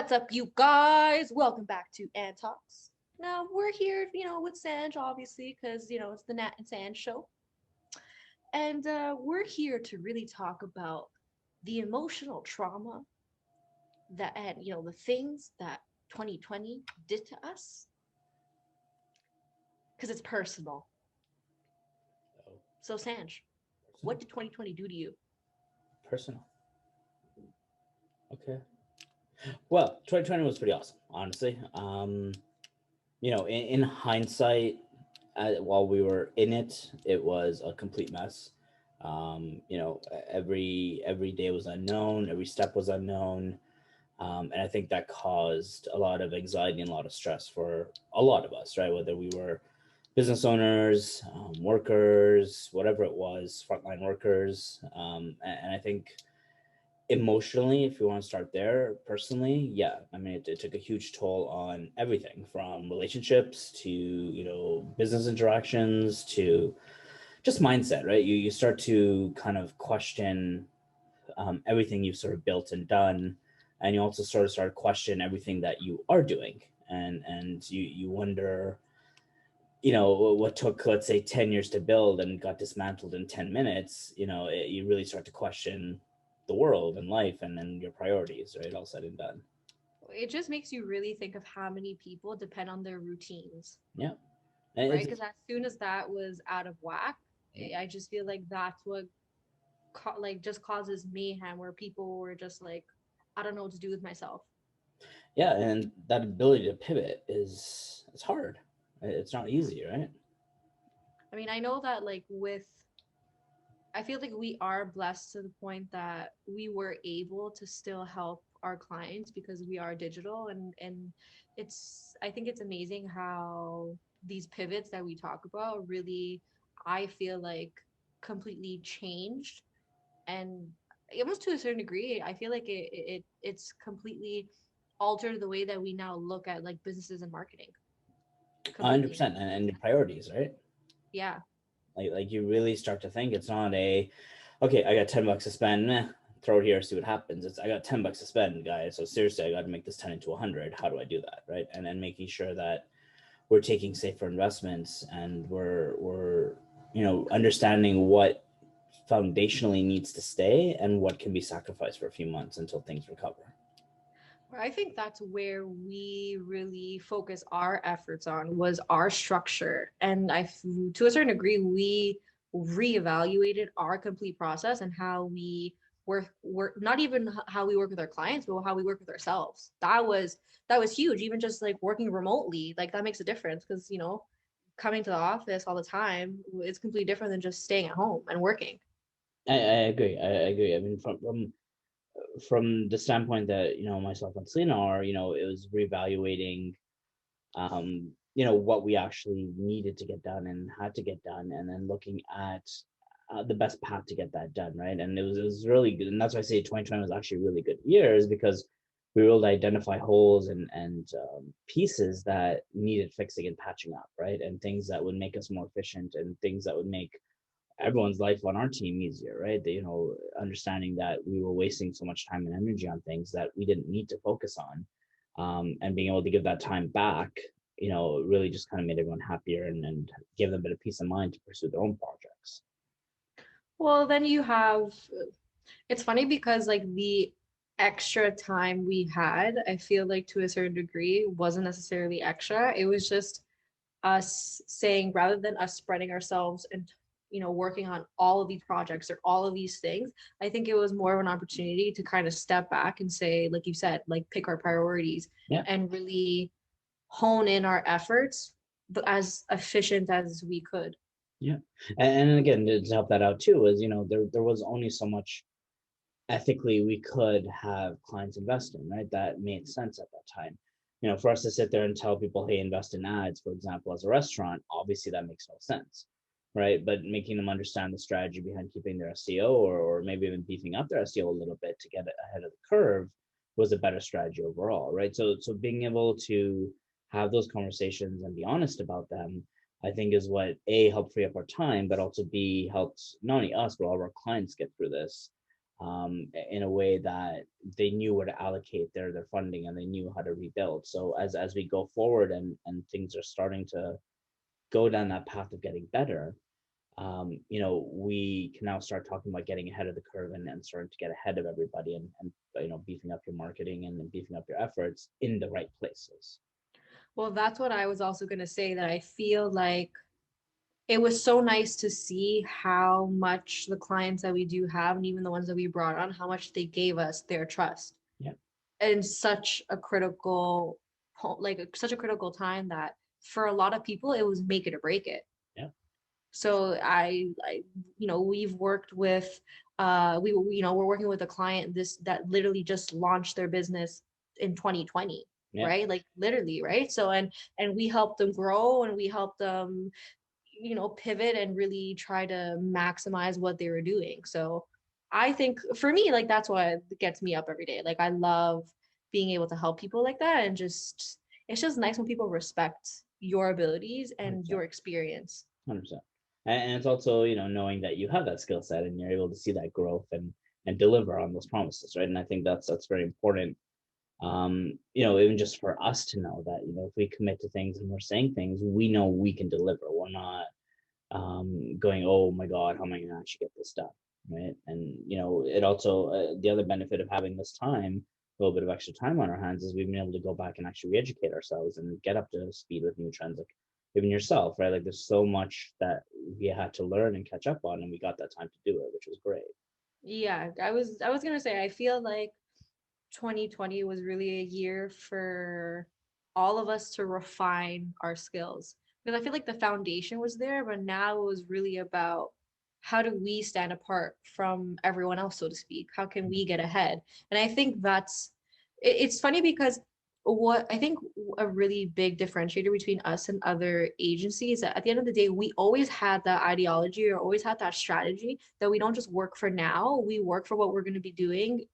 What's up, you guys? Welcome back to Ann Talks. Now we're here, with Sanj, obviously, because it's the Nat and Sanj show, and we're here to really talk about the emotional trauma that, and the things that 2020 did to us, because it's personal. Oh, So, Sanj, personal. what did 2020 do to you? Personal. Okay. Well, 2020 was pretty awesome, honestly. In hindsight, while we were in it, it was a complete mess. Every day was unknown, every step was unknown, and I think that caused a lot of anxiety and a lot of stress for a lot of us, right? Whether we were business owners, workers, whatever it was, frontline workers, and I think emotionally, if you want to start there, personally, yeah, I mean, it took a huge toll on everything from relationships to business interactions to just mindset, right? You start to kind of question everything you've sort of built and done, and you also sort of start to question everything that you are doing, and you wonder, what took, let's say, 10 years to build and got dismantled in 10 minutes. You really start to question the world and life and then your priorities, right? All said and done. It just makes you really think of how many people depend on their routines, Yeah. And right? it's Because as soon as that was out of whack, yeah. I just feel like that's what just causes mayhem where people were just like, I don't know what to do with myself. Yeah, and that ability to pivot is it's hard. It's not easy, right? I mean, I know that I feel like we are blessed to the point that we were able to still help our clients because we are digital, and I think it's amazing how these pivots that we talk about really, I feel like, completely changed, and almost to a certain degree I feel like it's completely altered the way that we now look at like businesses and marketing completely. 100%, and your priorities, right? Yeah. Like you really start to think it's not a, okay, I got $10 to spend, throw it here, see what happens. It's I got $10 to spend, guys. So seriously, I got to make this 10 into 100. How do I do that, right? And then making sure that we're taking safer investments and we're understanding what foundationally needs to stay and what can be sacrificed for a few months until things recover. I think that's where we really focus our efforts on was our structure. And to a certain degree, we reevaluated our complete process and how we work, not even how we work with our clients, but how we work with ourselves. That was huge. Even just like working remotely, like that makes a difference because, coming to the office all the time, it's completely different than just staying at home and working. I agree. I agree. I mean, from the standpoint that myself and Selena are, it was reevaluating what we actually needed to get done and had to get done, and then looking at the best path to get that done, right? And it was really good, and that's why I say 2020 was actually a really good year, is because we were able to identify holes and pieces that needed fixing and patching up, right? And things that would make us more efficient and things that would make everyone's life on our team easier, right? Understanding that we were wasting so much time and energy on things that we didn't need to focus on, and being able to give that time back, really just kind of made everyone happier and give them a bit of peace of mind to pursue their own projects. Well, then you have, it's funny because like the extra time we had, I feel like to a certain degree wasn't necessarily extra. It was just us saying rather than us spreading ourselves and working on all of these projects or all of these things, I think it was more of an opportunity to kind of step back and say, like you said, like pick our priorities Yeah. and really hone in our efforts, but as efficient as we could. Yeah. And again, to help that out too, is there was only so much ethically we could have clients invest in, right? That made sense at that time. For us to sit there and tell people, hey, invest in ads, for example, as a restaurant, obviously that makes no sense, right? But making them understand the strategy behind keeping their SEO, or maybe even beefing up their SEO a little bit to get ahead of the curve, was a better strategy overall, right? So being able to have those conversations and be honest about them, I think, is what A, helped free up our time, but also B, helped not only us but all of our clients get through this, in a way that they knew where to allocate their funding, and they knew how to rebuild. So as we go forward, and things are starting to go down that path of getting better, we can now start talking about getting ahead of the curve, and starting to get ahead of everybody, and beefing up your marketing, and beefing up your efforts in the right places. Well, that's what I was also going to say, that I feel like it was so nice to see how much the clients that we do have, and even the ones that we brought on, how much they gave us their trust Yeah, in such a critical, such a critical time, that for a lot of people, it was make it or break it. yeah, So we've worked with, we're working with a client that literally just launched their business in 2020, yeah, right? Like literally, right? So and we helped them grow, and we helped them, pivot and really try to maximize what they were doing. So I think for me, like that's what gets me up every day. Like I love being able to help people like that, and just it's just nice when people respect your abilities and 100%. your experience. 100%. And it's also, knowing that you have that skill set, and you're able to see that growth, and deliver on those promises, right? And I think that's very important. Even just for us to know that, if we commit to things and we're saying things, we know we can deliver. We're not going, oh my God, how am I going to actually get this done? Right. And, it also, the other benefit of having this time, a little bit of extra time on our hands, is we've been able to go back and actually re-educate ourselves and get up to speed with new trends, like even yourself, right? Like there's so much that we had to learn and catch up on, and we got that time to do it, which was great. Yeah, I was gonna say, I feel like 2020 was really a year for all of us to refine our skills, because I feel like the foundation was there, but now it was really about how do we stand apart from everyone else, so to speak? How can we get ahead? And I think it's funny because what I think a really big differentiator between us and other agencies is that at the end of the day, we always had that ideology, or always had that strategy, that we don't just work for now, we work for what we're going to be doing,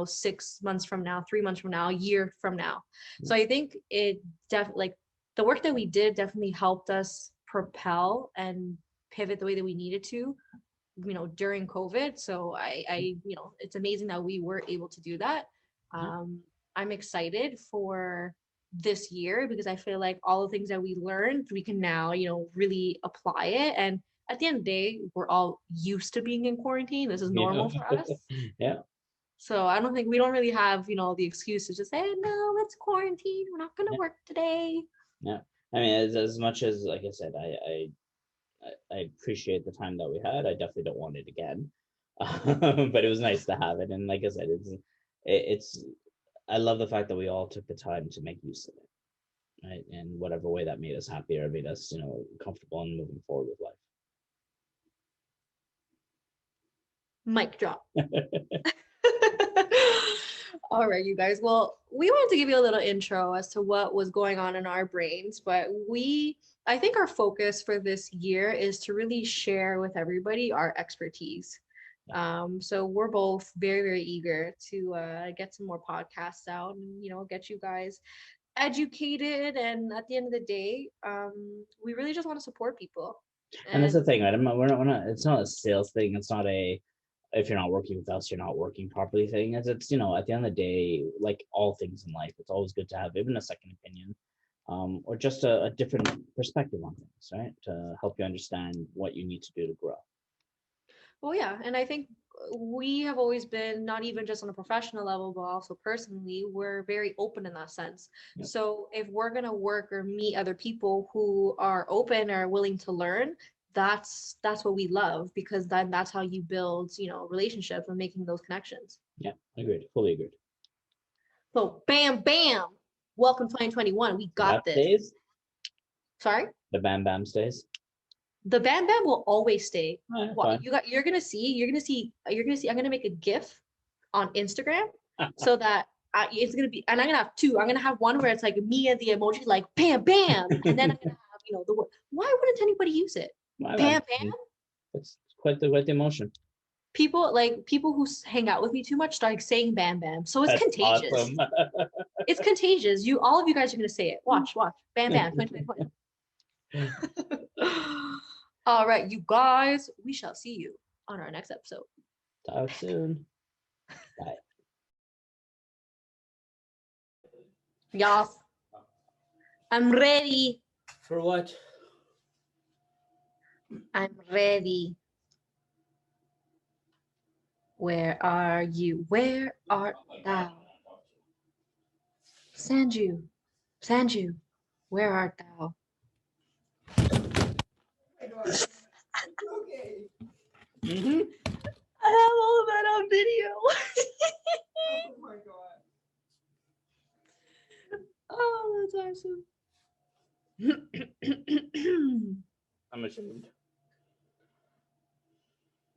6 months from now, 3 months from now, a year from now. Yeah. So I think it definitely, like, the work that we did definitely helped us propel and pivot the way that we needed to, during COVID. So it's amazing that we were able to do that. Yeah. um I'm excited for this year, because I feel like all the things that we learned, we can now, really apply it. And at the end of the day, we're all used to being in quarantine. This is Yeah. normal for us. Yeah. So I don't think we don't really have, the excuse to just say, no, let's quarantine. We're not going to Yeah. work today. Yeah. I mean, as much as, like I said, I appreciate the time that we had. I definitely don't want it again, but it was nice to have it. And like I said, it's I love the fact that we all took the time to make use of it, right? In whatever way that made us happier, made us, comfortable and moving forward Mic drop. with life. All right, you guys. Well, we wanted to give you a little intro as to what was going on in our brains, but I think our focus for this year is to really share with everybody our expertise. Yeah. So we're both very, very eager to get some more podcasts out, and get you guys educated. And at the end of the day, we really just want to support people. And that's And the thing, right? We're not, it's not a sales thing. It's not a, if you're not working with us, you're not working properly thing. It's, at the end of the day, like all things in life, it's always good to have even a second opinion, or just a different perspective on things, right? To help you understand what you need to do to grow. Well, yeah, and I think we have always been, not even just on a professional level, but also personally, we're very open in that sense. Yep. So if we're gonna work or meet other people who are open or willing to learn, that's what we love, because then that's how you build, relationships and making those connections. Yeah, agreed. Fully agreed. So bam, bam, welcome 2021. We That got this. stays. Sorry? The Bam Bam stays. The Bam Bam will always stay. Fine. I'm gonna make a GIF on Instagram, so that it's gonna be, and I'm gonna have two. I'm gonna have one where it's like me and the emoji, like bam bam, and then I'm gonna have, the word. Why wouldn't anybody use it? Bam bam. It's quite the emotion. People who hang out with me too much start saying bam bam, so it's That's contagious. awesome. It's contagious. All of you guys are gonna say it. Watch, bam bam, 2020. All right, you guys, we shall see you on our next episode. Talk soon. Bye. Yes. I'm ready. For what? I'm ready. Where are you? Where art thou? Sanju, Sanju, where art thou? Mm-hmm. I have all of that on video. Oh my god. Oh, that's awesome. I'm ashamed.